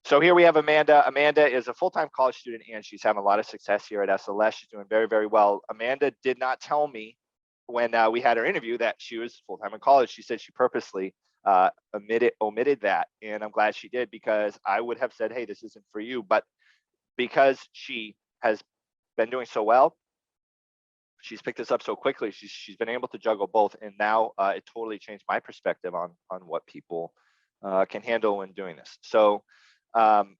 So here we have Amanda. Amanda is a full-time college student and she's having a lot of success here at SLS. She's doing very, very well. Amanda did not tell me when we had her interview that she was full-time in college. She said she purposely omitted that. And I'm glad she did, because I would have said, hey, this isn't for you. But because she has been doing so well, she's picked this up so quickly. She's been able to juggle both. And now it totally changed my perspective on what people can handle when doing this. So I'm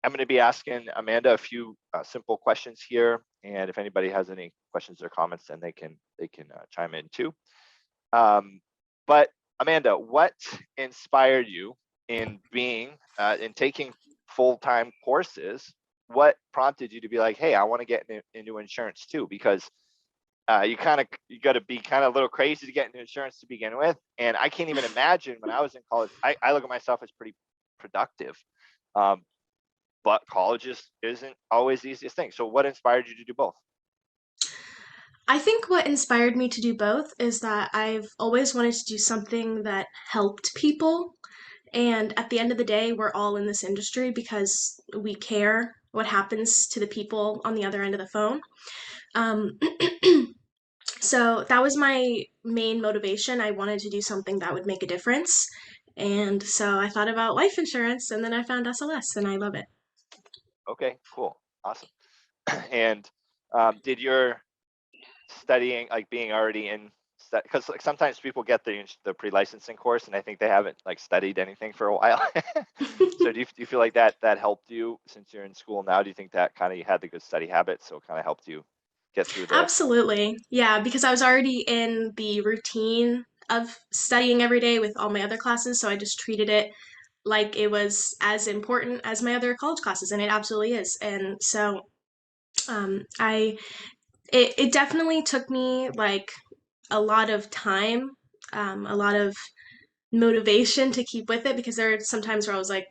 going to be asking Amanda a few simple questions here, and if anybody has any questions or comments, then they can chime in too. But Amanda, what inspired you in taking full-time courses? What prompted you to be like, hey, I want to get into insurance too? Because you got to be kind of a little crazy to get into insurance to begin with, and I can't even imagine when I was in college. I look at myself as pretty productive. But college isn't always the easiest thing. So what inspired you to do both? I think what inspired me to do both is that I've always wanted to do something that helped people. And at the end of the day, we're all in this industry because we care what happens to the people on the other end of the phone. Um, so that was my main motivation. I wanted to do something that would make a difference. And so I thought about life insurance, and then I found SLS and I love it. Okay, cool. Awesome. And did your studying, like being already in, because like sometimes people get the pre-licensing course and I think they haven't like studied anything for a while. So do you feel like that helped you since you're in school now? Do you think that kind of you had the good study habits, so it kind of helped you get through the? Absolutely. Yeah, because I was already in the routine of studying every day with all my other classes, so I just treated it like it was as important as my other college classes, and it absolutely is. And so I it definitely took me like a lot of time, a lot of motivation to keep with it, because there are some times where I was like,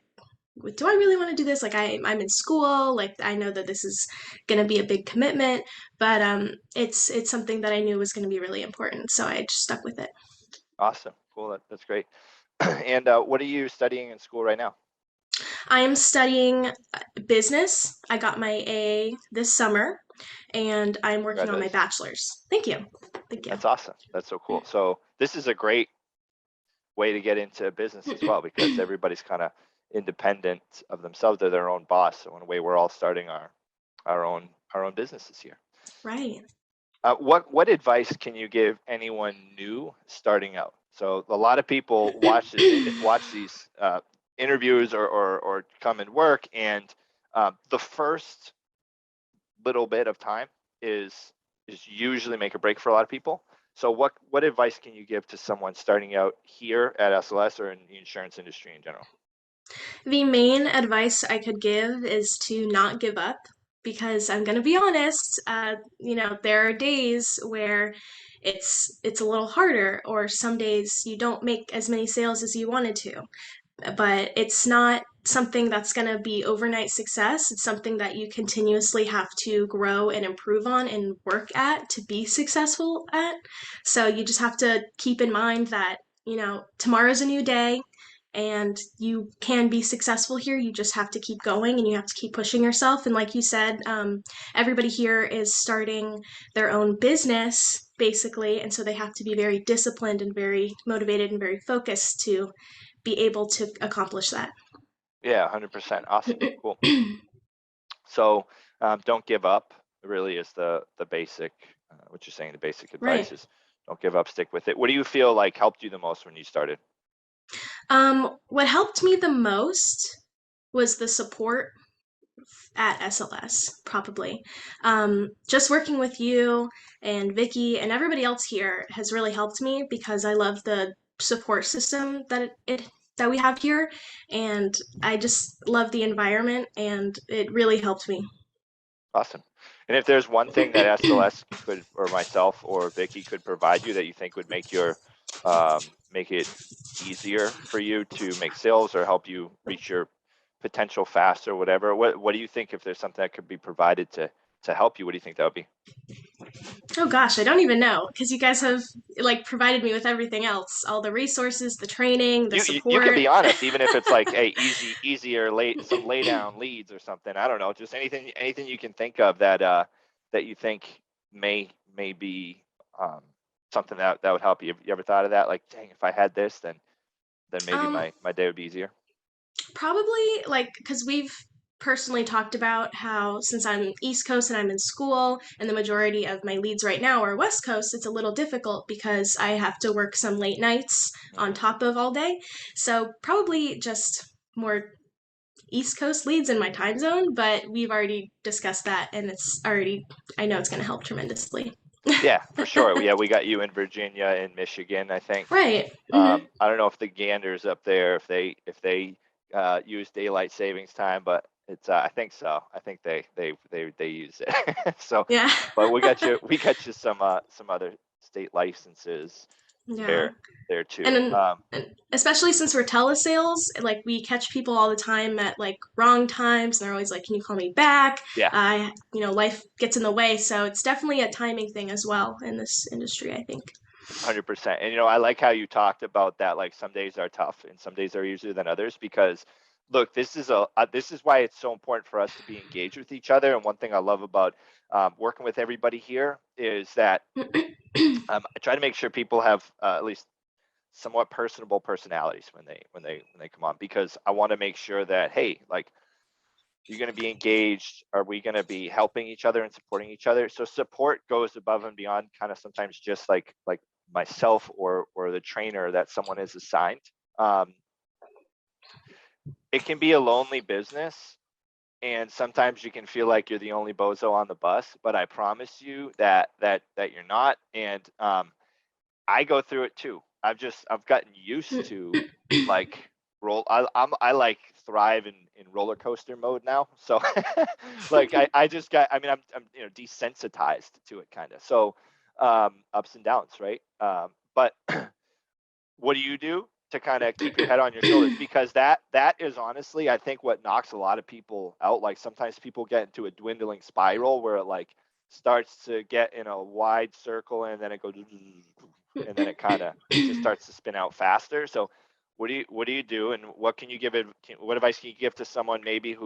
do I really want to do this? Like I'm in school, like I know that this is going to be a big commitment, but it's something that I knew was going to be really important, so I just stuck with it. Awesome, cool. That's great. And what are you studying in school right now? I am studying business. I got my A this summer, and I'm working on my Congratulations. bachelor's. Thank you. Thank you. That's awesome. That's so cool. So this is a great way to get into business as well, because everybody's kind of independent of themselves. They're their own boss. So in a way, we're all starting our own businesses here. Right. What advice can you give anyone new starting out? So a lot of people watch these interviews or come and work, and the first little bit of time is usually make or break for a lot of people. So what advice can you give to someone starting out here at SLS or in the insurance industry in general? The main advice I could give is to not give up, because I'm going to be honest, there are days where it's a little harder, or some days you don't make as many sales as you wanted to. But it's not something that's going to be overnight success. It's something that you continuously have to grow and improve on and work at to be successful at. So you just have to keep in mind that, tomorrow's a new day and you can be successful here. You just have to keep going and you have to keep pushing yourself. And like you said, everybody here is starting their own business basically. And so they have to be very disciplined and very motivated and very focused to be able to accomplish that. Yeah, 100%. Awesome. Cool. So don't give up really is the basic, what you're saying, the basic Right. advice is don't give up, stick with it. What do you feel like helped you the most when you started? What helped me the most was the support at SLS, probably. Just working with you and Vicky and everybody else here has really helped me, because I love the support system that we have here, and I just love the environment, and it really helped me. Awesome. And if there's one thing that SLS could, or myself or Vicky could provide you that you think would make make it easier for you to make sales or help you reach your potential faster, whatever, what do you think, if there's something that could be provided to to help you, what do you think that would be? Oh gosh, I don't even know because you guys have like provided me with everything else, all the resources, the training, the You can support. be honest, even if it's like, hey, easier some lay down leads or something. I don't know, just anything you can think of that that you think may be um something that would help you. You ever thought of that? Like, dang, if I had this, then maybe Um, my day would be easier. Probably like because we've personally talked about how since I'm East Coast and I'm in school and the majority of my leads right now are West Coast, it's a little difficult because I have to work some late nights on Hmm. top of all day. So probably just more East Coast leads in my time zone, but we've already discussed that and it's already, I know it's going to help tremendously. Yeah, for sure. Yeah, we got you in Virginia and Michigan, I think. Right. Mm-hmm. I don't know if the Ganders up there, if they use daylight savings time, but it's I think so. I think they use it. So, Yeah. but we got you some other state licenses Yeah. there there too. And especially since we're telesales, like we catch people all the time at like wrong times, and they're always like, "Can you call me back?" Yeah, Life gets in the way, so it's definitely a timing thing as well in this industry, I think. 100%. And I like how you talked about that. Like, some days are tough and some days are easier than others, because look, this is why it's so important for us to be engaged with each other. And one thing I love about working with everybody here is that I try to make sure people have at least somewhat personable personalities when they come on, because I want to make sure that, hey, like, you're going to be engaged. Are we going to be helping each other and supporting each other? So support goes above and beyond kind of sometimes just like myself or the trainer that someone is assigned. Um, it can be a lonely business, and sometimes you can feel like you're the only bozo on the bus, but I promise you that you're not. And I go through it too. I've gotten used to, like, I like thrive in roller coaster mode now. So like I just got, I mean, I'm desensitized to it kind of. So ups and downs, right? But what do you do to kind of keep your head on your shoulders? Because that is honestly, I think, what knocks a lot of people out. Like, sometimes people get into a dwindling spiral where it like starts to get in a wide circle, and then it goes and then it kind of just starts to spin out faster. So what do you do, and what can you give it? What advice can you give to someone maybe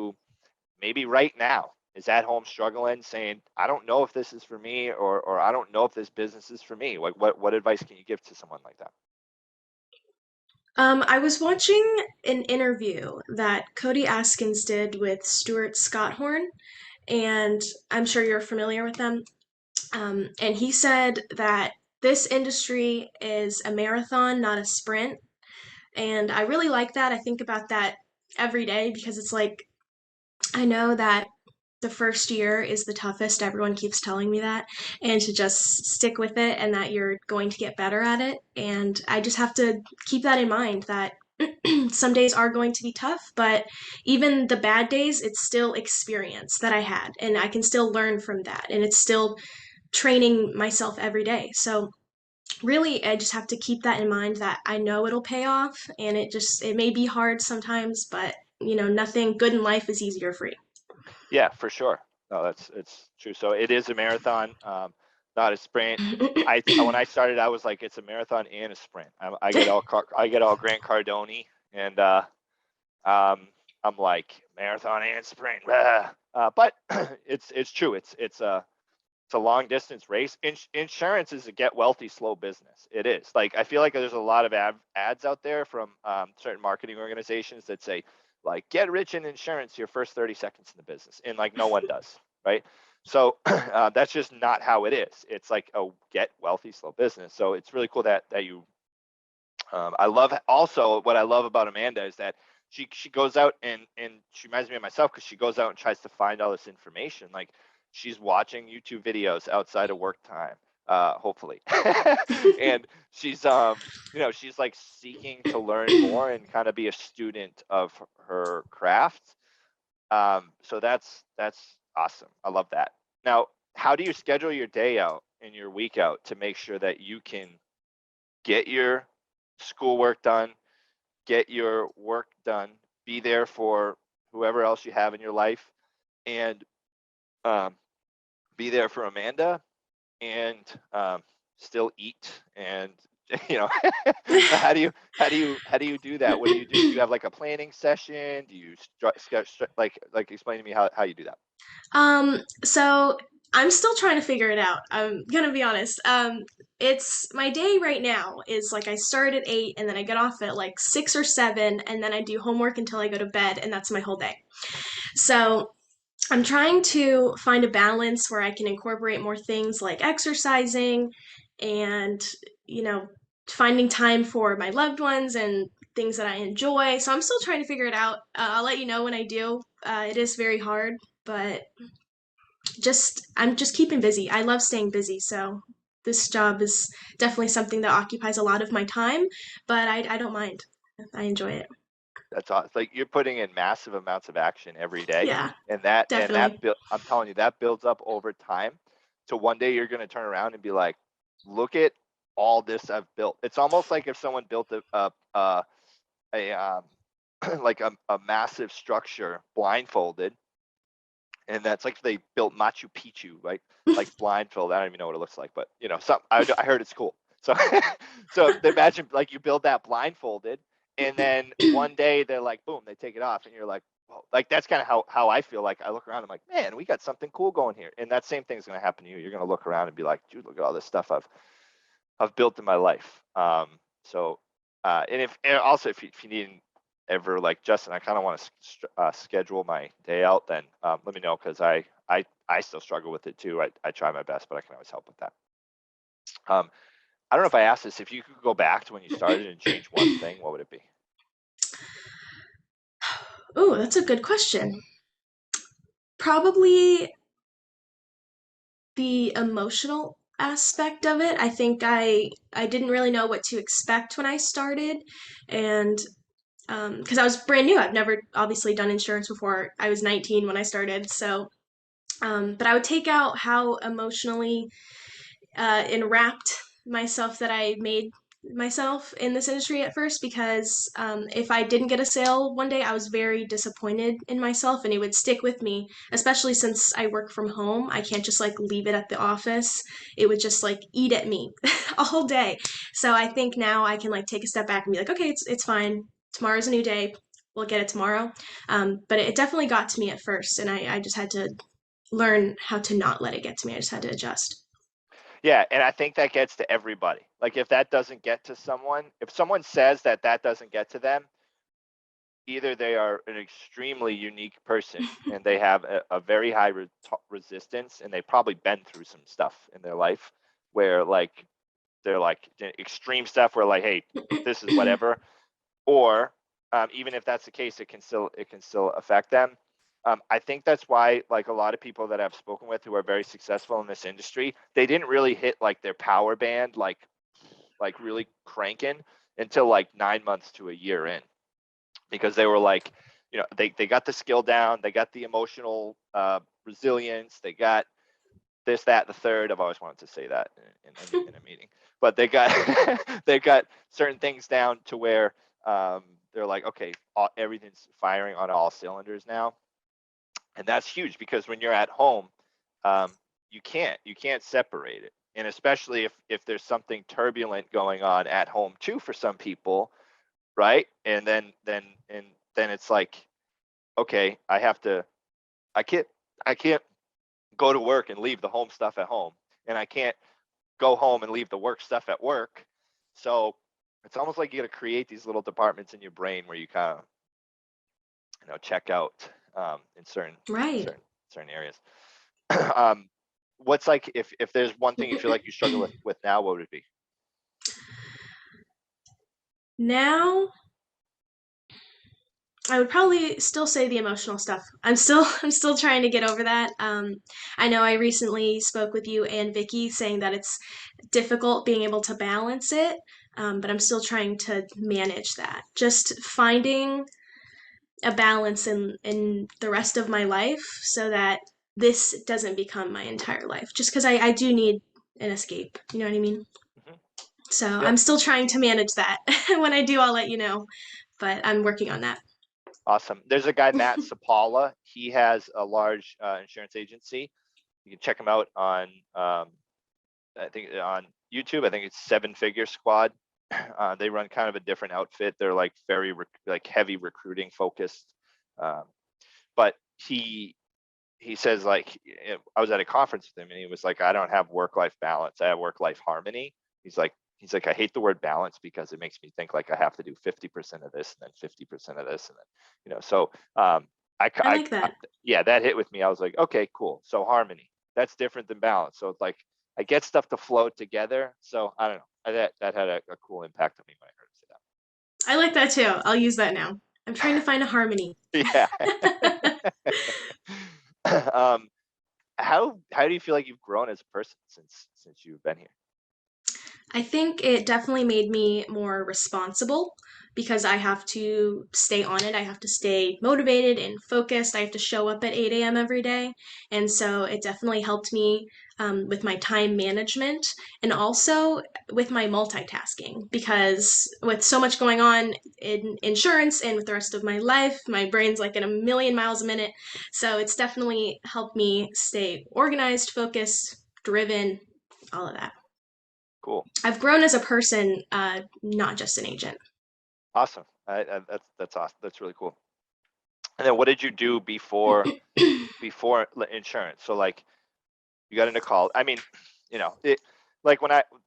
right now is at home struggling, saying, I don't know if this is for me, or I don't know if this business is for me? Like, what advice can you give to someone like that? I was watching an interview that Cody Askins did with Stuart Scotthorn, and I'm sure you're familiar with them. And he said that this industry is a marathon, not a sprint. And I really like that. I think about that every day because it's like, I know that the first year is the toughest. Everyone keeps telling me that, and to just stick with it and that you're going to get better at it. And I just have to keep that in mind that some days are going to be tough, but even the bad days, it's still experience that I had, and I can still learn from that. And it's still training myself every day. So really, I just have to keep that in mind that I know it'll pay off, and it may be hard sometimes, but nothing good in life is easy or free. Yeah, for sure. No, it's true. So it is a marathon, not a sprint. When I started, I was like, it's a marathon and a sprint. I get all Grant Cardone, and um, I'm like, marathon and sprint. But it's true. It's a long distance race. Insurance is a get wealthy slow business. It is. Like, I feel like there's a lot of ads out there from certain marketing organizations that say, like, get rich in insurance your first 30 seconds in the business, and like, no one does, right? So that's just not how it is. It's like a get wealthy slow business. So it's really cool that you. I love, also what I love about Amanda is that she goes out and she reminds me of myself, because she goes out and tries to find all this information. Like, she's watching YouTube videos outside of work time, hopefully, and she's like seeking to learn more and kind of be a student of her craft. So that's awesome. I love that. Now, how do you schedule your day out and your week out to make sure that you can get your schoolwork done, get your work done, be there for whoever else you have in your life, and um, be there for Amanda and still eat and you know how do you do that? What do you do? Do you have like a planning session? Do you like explain to me how you do that? So I'm still trying to figure it out. I'm gonna be honest. It's my day right now is like I start at 8 and then I get off at like 6 or 7 and then I do homework until I go to bed and that's my whole day. So I'm trying to find a balance where I can incorporate more things like exercising and, you know, finding time for my loved ones and things that I enjoy. So I'm still trying to figure it out. I'll let you know when I do. It is very hard, but I'm just keeping busy. I love staying busy, so this job is definitely something that occupies a lot of my time, but I don't mind. I enjoy it. That's awesome. Like you're putting in massive amounts of action every day, Yeah, and that definitely. I'm telling you that builds up over time. To one day you're going to turn around and be like, look at all this I've built. It's almost like if someone built a like a massive structure blindfolded, and that's like they built Machu Picchu, right? Like blindfold. I don't even know what it looks like, but some I heard it's cool. So so imagine like you build that blindfolded, and then one day they're like, boom, they take it off, and you're like, whoa. Like that's kind of how I feel. Like I look around, I'm like, man, we got something cool going here, and that same thing's gonna happen to you. You're gonna look around and be like, dude, look at all this stuff I've built in my life. So and also if you need ever like Justin, I kind of want to schedule my day out, then let me know because I still struggle with it too. I try my best, but I can always help with that. I don't know if I asked this. If you could go back to when you started and change one thing, what would it be? Oh, that's a good question. Probably the emotional aspect of it. I think I didn't really know what to expect when I started, and because I was brand new, I've never obviously done insurance before. I was 19 when I started, so but I would take out how emotionally enwrapped myself that I made myself in this industry at first because if I didn't get a sale one day, I was very disappointed in myself and it would stick with me, especially since I work from home. I can't just like leave it at the office. It would just like eat at me all day. So I think now I can like take a step back and be like, okay, it's fine. Tomorrow's a new day. We'll get it tomorrow. But it definitely got to me at first, and I just had to learn how to not let it get to me. I just had to adjust. Yeah, and I think that gets to everybody. Like if that doesn't get to someone, if someone says that doesn't get to them, either they are an extremely unique person and they have a very high resistance, and they've probably been through some stuff in their life where like they're like extreme stuff where like, hey, this is whatever. Or even if that's the case, it can still affect them. I think that's why like a lot of people that I've spoken with who are very successful in this industry, they didn't really hit like their power band like really cranking until like 9 months to a year in, because they were like, they got the skill down, they got the emotional resilience, they got this, that, the third. I've always wanted to say that in a meeting, but they got they got certain things down to where they're like, okay, everything's firing on all cylinders now, and that's huge because when you're at home, um, you can't separate it, and especially if there's something turbulent going on at home too for some people, right? And then it's like, okay, I can't I can't go to work and leave the home stuff at home, and I can't go home and leave the work stuff at work. So it's almost like you got to create these little departments in your brain where you kind of check out in Right. certain areas. um, what's like if there's one thing you feel like you struggle with now, what would it be? Now, I would probably still say the emotional stuff. I'm still trying to get over that. I know I recently spoke with you and Vicky saying that it's difficult being able to balance it, but I'm still trying to manage that. Just finding a balance in the rest of my life so that this doesn't become my entire life. Just because I do need an escape. You know what I mean? Hmm. So Yep. I'm still trying to manage that. When I do, I'll let you know. But I'm working on that. Awesome. There's a guy, Matt Sapala. He has a large insurance agency, You can check them out on I think on YouTube. I think it's Seven Figure Squad. They run kind of a different outfit. They're like very like heavy recruiting focused. Um, but he says, like, I was at a conference with him and he was like, I don't have work-life balance. I have work-life harmony. He's like, I hate the word balance because it makes me think like I have to do 50% of this and then 50% of this. And then, so I like that. yeah, that hit with me. I was like, okay, cool. So harmony, that's different than balance. So it's like, I get stuff to flow together. So I don't know. That had a cool impact on me when I heard him say I like that too. I'll use that now. I'm trying to find a harmony. that. Yeah. How do you feel like you've grown as a person since you've been here? I think it definitely made me more responsible because I have to stay on it. I have to stay motivated and focused. I have to show up at 8 a.m. every day. And so it definitely helped me with my time management and also with my multitasking because with so much going on in insurance and with the rest of my life, my brain's like at a million miles a minute. So it's definitely helped me stay organized, focused, driven, all of that. Cool. I've grown as a person, not just an agent. Awesome. That's awesome. That's really cool. And then what did you do before insurance? So like you got into college. I mean, like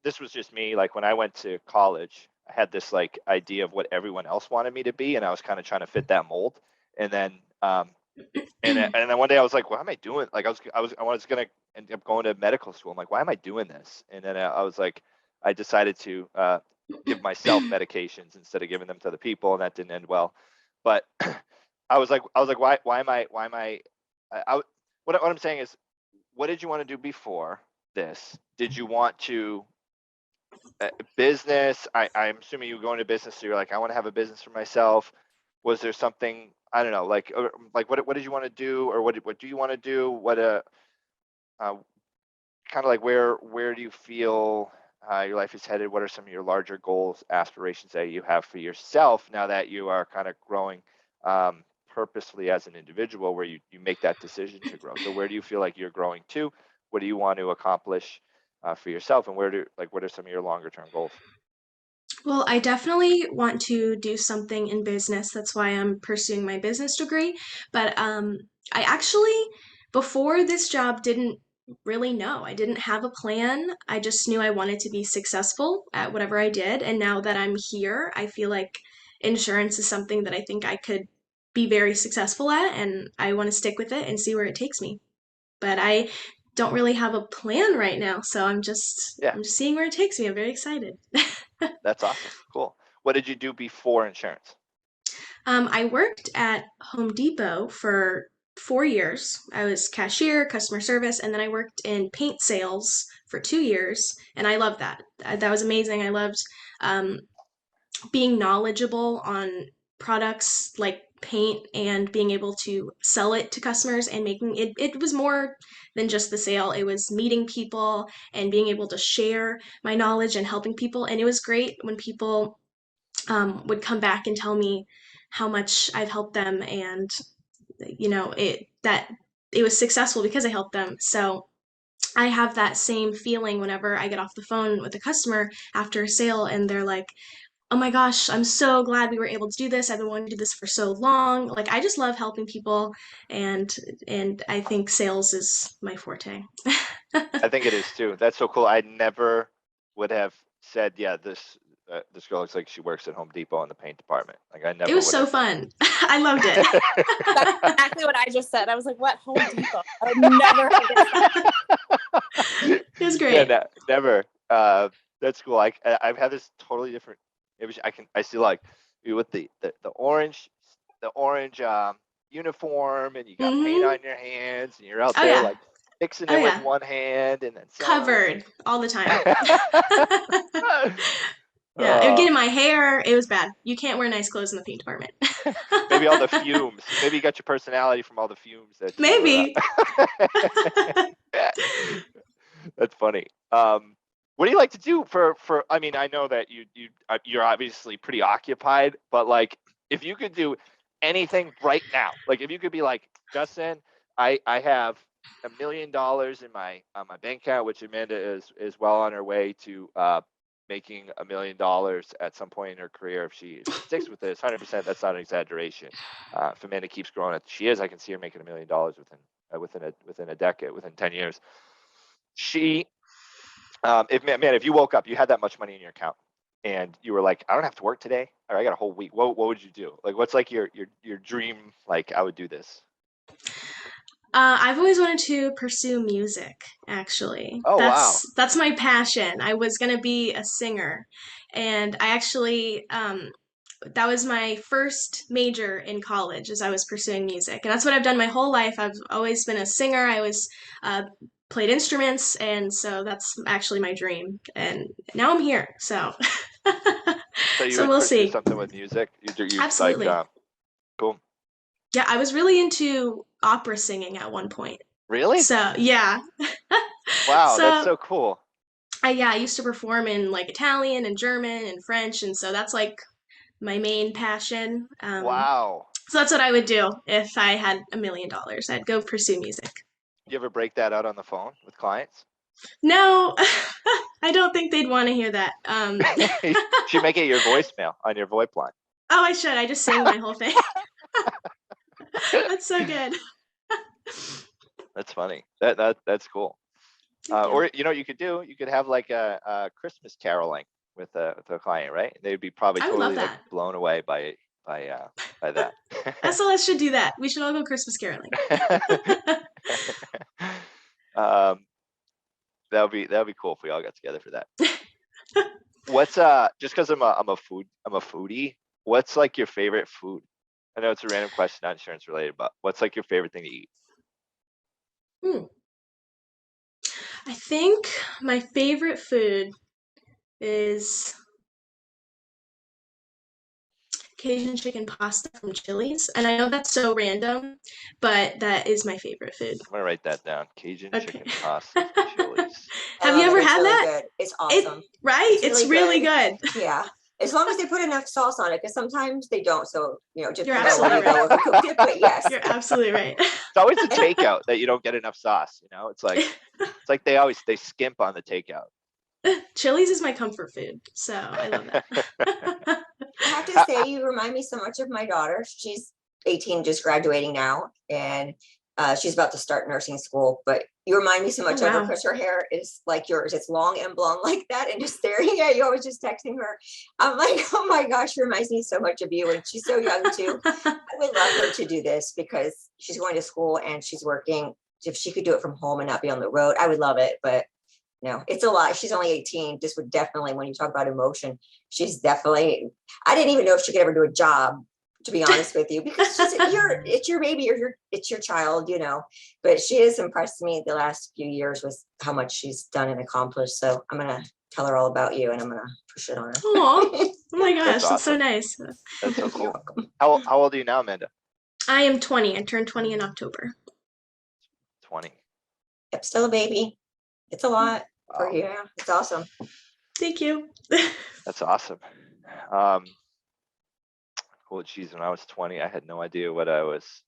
this was just me, like when I went to college, I had this like idea of what everyone else wanted me to be, and I was kind of trying to fit that mold. And then and then one day I was like, what am I doing? Like I was gonna end up going to medical school. I'm like, why am I doing this? And then I was like, I decided to give myself medications instead of giving them to other people, and that didn't end well. But I was like, why am I what I'm saying is, what did you want to do before this? Did you want to business? I'm assuming you were going to business, so you're like, I want to have a business for myself. Was there something, I don't know, like what did you want to do, or what do you want to do? What kind of like where do you feel your life is headed? What are some of your larger goals, aspirations that you have for yourself now that you are kind of growing purposefully as an individual, where you make that decision to grow? So where do you feel like you're growing to? What do you want to accomplish for yourself, and what are some of your longer term goals? Well, I definitely want to do something in business. That's why I'm pursuing my business degree. But I actually, before this job, didn't really know. I didn't have a plan. I just knew I wanted to be successful at whatever I did. And now that I'm here, I feel like insurance is something that I think I could be very successful at, and I want to stick with it and see where it takes me. But I don't really have a plan right now, so Yeah, I'm just seeing where it takes me. I'm very excited. that's awesome. Cool. What did you do before insurance? I worked at Home Depot for 4 years. I was cashier, customer service, and then I worked in paint sales for 2 years, and I loved that. That was amazing. I loved um, being knowledgeable on products like paint and being able to sell it to customers and making it. It was more than just the sale. It was meeting people and being able to share my knowledge and helping people. And it was great when people would come back and tell me how much I've helped them, and it was successful because I helped them. So I have that same feeling whenever I get off the phone with a customer after a sale and they're like, "Oh my gosh, I'm so glad we were able to do this. I've been wanting to do this for so long." Like I just love helping people, and I think sales is my forte. I think it is too. That's so cool. I never would have said, yeah, this girl looks like she works at Home Depot in the paint department. Like I It never was would so have. fun. I loved it. That's exactly what I just said. I was like, what, Home Depot? I would never have guessed that. It was Yeah, great. never. That's cool. I've had this totally different image. I see like you with the orange uniform, and you got paint Hmm. on your hands, and you're out Oh there yeah. like fixing Oh it with yeah. one hand and then selling. Covered all the time. Yeah, it would uh, get in my hair. It was bad. You can't wear nice clothes in the paint department. maybe all the fumes. Maybe you got your personality from all the fumes that you were. Maybe. That's funny. What do you like to do for? I mean, I know that you're obviously pretty occupied, but like, if you could do anything right now, like if you could be like, Justin, I have $1 million in my on my bank account, which Amanda is well on her way to making $1 million at some point in her career if she sticks with this 100%. That's not an exaggeration. If Amanda keeps growing as she is, I can see her making $1 million within a decade, within 10 years. She, if you woke up, you had that much money in your account, and you were like, I don't have to work today, or I got a whole week. What would you do? Like, what's like your dream? Like, I would do this. I've always wanted to pursue music, actually. Oh, wow. That's my passion. I was gonna be a singer, and I actually that was my first major in college as I was pursuing music, and that's what I've done my whole life. I've always been a singer. I was played instruments, and so that's actually my dream. And now I'm here, so So you so would we'll pursue see. something with music? You like, Absolutely. cool. Yeah, I was really into opera singing at one point. Really? So yeah. Wow, that's So so cool. I used to perform in like Italian and German and French, and so that's like my main passion. Wow. So that's what I would do if I had $1 million. I'd go pursue music. You ever break that out on the phone with clients? No, I don't think they'd want to hear that. You should make it your voicemail on your VoIP line. Oh, I should. I just sang my whole thing. That's so good. That's funny. That's cool. Thank you. Or you could have like a Christmas caroling with a client, right? They'd be probably I would love totally like that. blown away by that. SLS should do that. We should all go Christmas caroling. um, that'll be cool if we all got together for that. What's just because I'm a foodie. What's like your favorite food? I know it's a random question, not insurance related, but what's like your favorite thing to eat? Hmm. I think my favorite food is Cajun chicken pasta from Chili's. And I know that's so random, but that is my favorite food. I'm gonna write that down. Cajun Okay. chicken pasta from Chili's. Have you ever had really that? Good. It's awesome. Right? It's really good. Yeah. As long as they put enough sauce on it, because sometimes they don't. So, just You're depends on where absolutely you go who cooked it. But yes. You're absolutely right. It's always the takeout that you don't get enough sauce. It's like they skimp on the takeout. Chili's is my comfort food, so I love that. I have to say, you remind me so much of my daughter. She's 18, just graduating now, and she's about to start nursing school. But you remind me so much of her because her hair is like yours. It's long and blonde like that, and just staring at you. I was just texting her. I'm like, oh my gosh, she reminds me so much of you, and she's so young too. I would love her to do this because she's going to school and she's working. If she could do it from home and not be on the road, I would love it. But no, it's a lot. She's only 18. This would definitely, when you talk about emotion, she's definitely, I didn't even know if she could ever do a job, to be honest with you, because it's your baby or it's your child, but she has impressed me the last few years with how much she's done and accomplished. So I'm going to tell her all about you and I'm going to push it on her. Aww. Oh my gosh, that's so nice. That's so cool. How old are you now, Amanda? I am 20. I turned 20 in October. 20. Yep, still a baby. It's a lot for you. Yeah, it's awesome. Thank you. That's awesome. Well, geez, when I was 20, I had no idea what I was.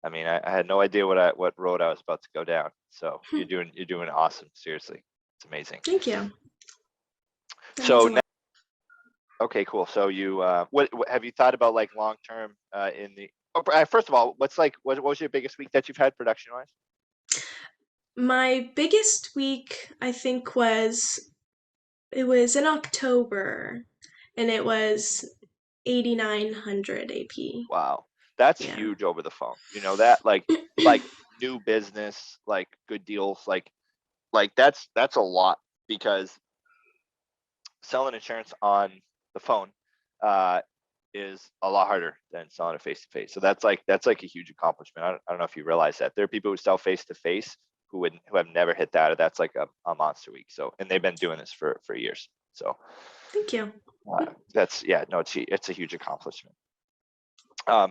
I mean, I had no idea what road I was about to go down. So you're doing awesome. Seriously, it's amazing. Thank you. So okay, cool. So you what have you thought about like long term in the? First of all, what was your biggest week that you've had production wise? My biggest week, I think, was in October, and it was 8,900 AP. Wow, that's huge over the phone. That like new business, like good deals, like that's a lot because selling insurance on the phone is a lot harder than selling it face to face. So that's like a huge accomplishment. I don't know if you realize that there are people who sell face to face who have never hit that. Or that's like a monster week. So, and they've been doing this for years. So thank you. It's a huge accomplishment. Have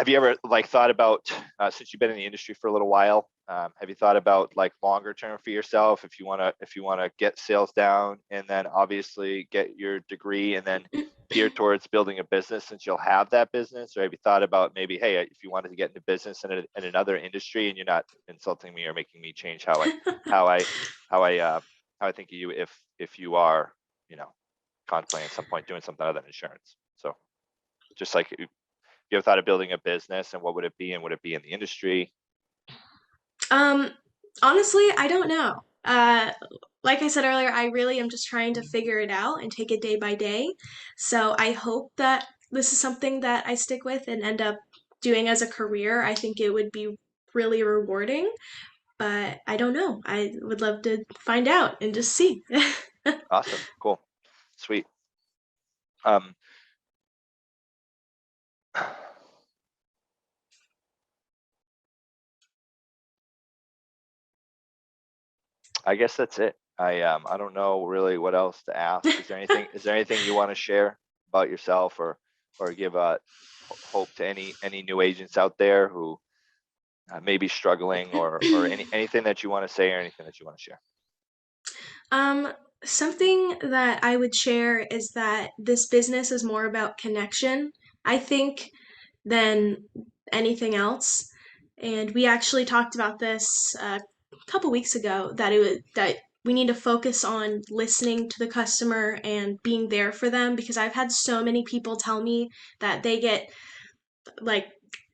you ever thought about since you've been in the industry for a little while, have you thought about like longer term for yourself? If you want to get sales down and then obviously get your degree and then gear towards building a business, since you'll have that business? Or have you thought about maybe, hey, if you wanted to get into business in another industry, and you're not insulting me or making me change how I think of you if you are, contemplating at some point doing something other than insurance? So just like, you ever thought of building a business, and what would it be, and would it be in the industry? Honestly, I don't know. Like I said earlier, I really am just trying to figure it out and take it day by day. So I hope that this is something that I stick with and end up doing as a career. I think it would be really rewarding, but I don't know. I would love to find out and just see. Awesome. Cool. Sweet. Um, I guess that's it. I don't know really what else to ask. Is there anything you want to share about yourself, or give hope to any new agents out there who may be struggling, or anything that you want to say, or anything that you want to share? Something that I would share is that this business is more about connection, I think, than anything else. And we actually talked about this a couple weeks ago, that that we need to focus on listening to the customer and being there for them, because I've had so many people tell me that they get like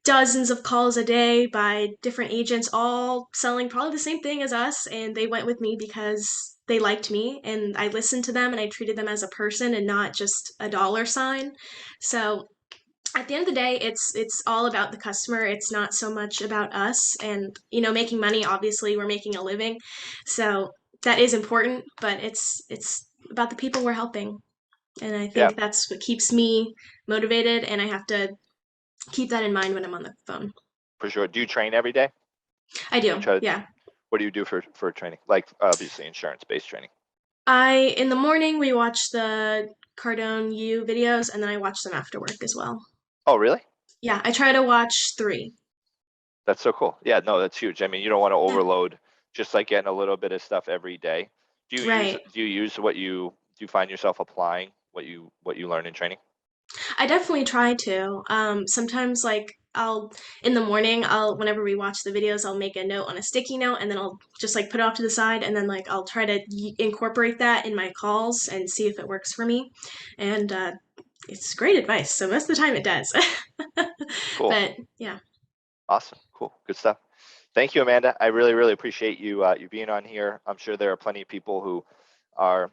dozens of calls a day by different agents, all selling probably the same thing as us, and they went with me because they liked me and I listened to them and I treated them as a person and not just a dollar sign. So at the end of the day, it's all about the customer. It's not so much about us, and making money. Obviously, we're making a living, so that is important, but it's about the people we're helping. And I Yeah, think that's what keeps me motivated, and I have to keep that in mind when I'm on the phone. for sure. Do you train every day? I Do you do, try to, yeah. what do you do for training? Like, obviously insurance-based training. In the morning, we watch the Cardone U videos, and then I watch them after work as well. Oh, really? Yeah, I try to watch 3. That's so cool. Yeah, no, that's huge. I mean, you don't want to Yeah. overload, just like getting a little bit of stuff every day. Do you Right. use do you find yourself applying what you learn in training? I definitely try to. Sometimes, like, in the morning, whenever we watch the videos, I'll make a note on a sticky note and then I'll just like put it off to the side, and then like I'll try to incorporate that in my calls and see if it works for me. And it's great advice. So most of the time it does. Cool. But yeah. Awesome. Cool. Good stuff. Thank you, Amanda. I really, really appreciate you being on here. I'm sure there are plenty of people who are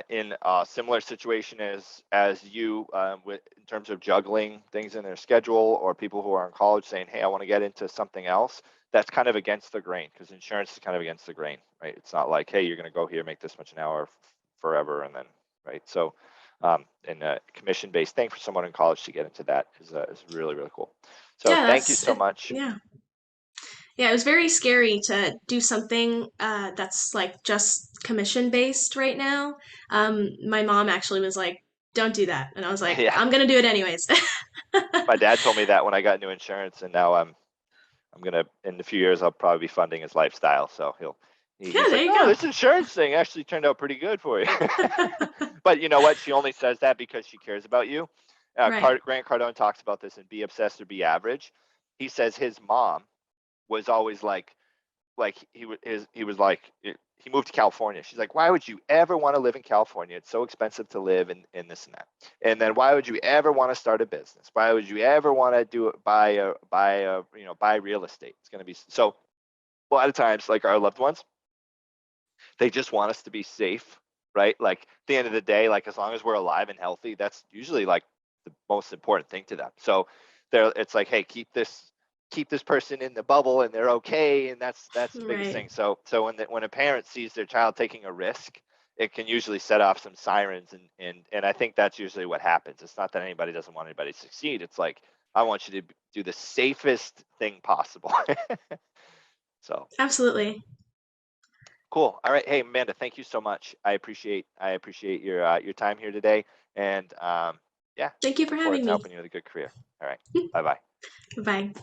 in a similar situation as you, in terms of juggling things in their schedule, or people who are in college saying, hey, I want to get into something else. That's kind of against the grain, because insurance is kind of against the grain, right? It's not like, hey, you're going to go here, make this much an hour forever, and then, right? So, and a commission-based thing for someone in college to get into that is really, really cool. So Yeah, thank you so much. yeah. Yeah, it was very scary to do something that's like just commission based right now. My mom actually was like, "Don't do that," and I was like, Yeah, "I'm gonna do it anyways." my dad told me that when I got into insurance, and now I'm gonna, in a few years, I'll probably be funding his lifestyle. So Yeah, he's there like, you no, go. this insurance thing actually turned out pretty good for you. But you know what? She only says that because she cares about you. Right. Grant Cardone talks about this in Be Obsessed or Be Average. He says his mom was always like he was like, he moved to California. She's like, why would you ever want to live in California? It's so expensive to live in this and that. And then why would you ever want to start a business? Why would you ever want to buy real estate? It's going to be so. A lot of times, like our loved ones, they just want us to be safe, right? Like at the end of the day, like as long as we're alive and healthy, that's usually like the most important thing to them. So it's like, hey, keep this person in the bubble and they're okay, and that's the biggest thing. Right. So when a parent sees their child taking a risk, it can usually set off some sirens, and I think that's usually what happens. It's not that anybody doesn't want anybody to succeed. It's like, I want you to do the safest thing possible. So Absolutely. cool. All right. Hey, Amanda, thank you so much. I appreciate your time here today. And yeah, Thank you for looking forward having to me. helping you with a good career. All right. Bye-bye. Bye.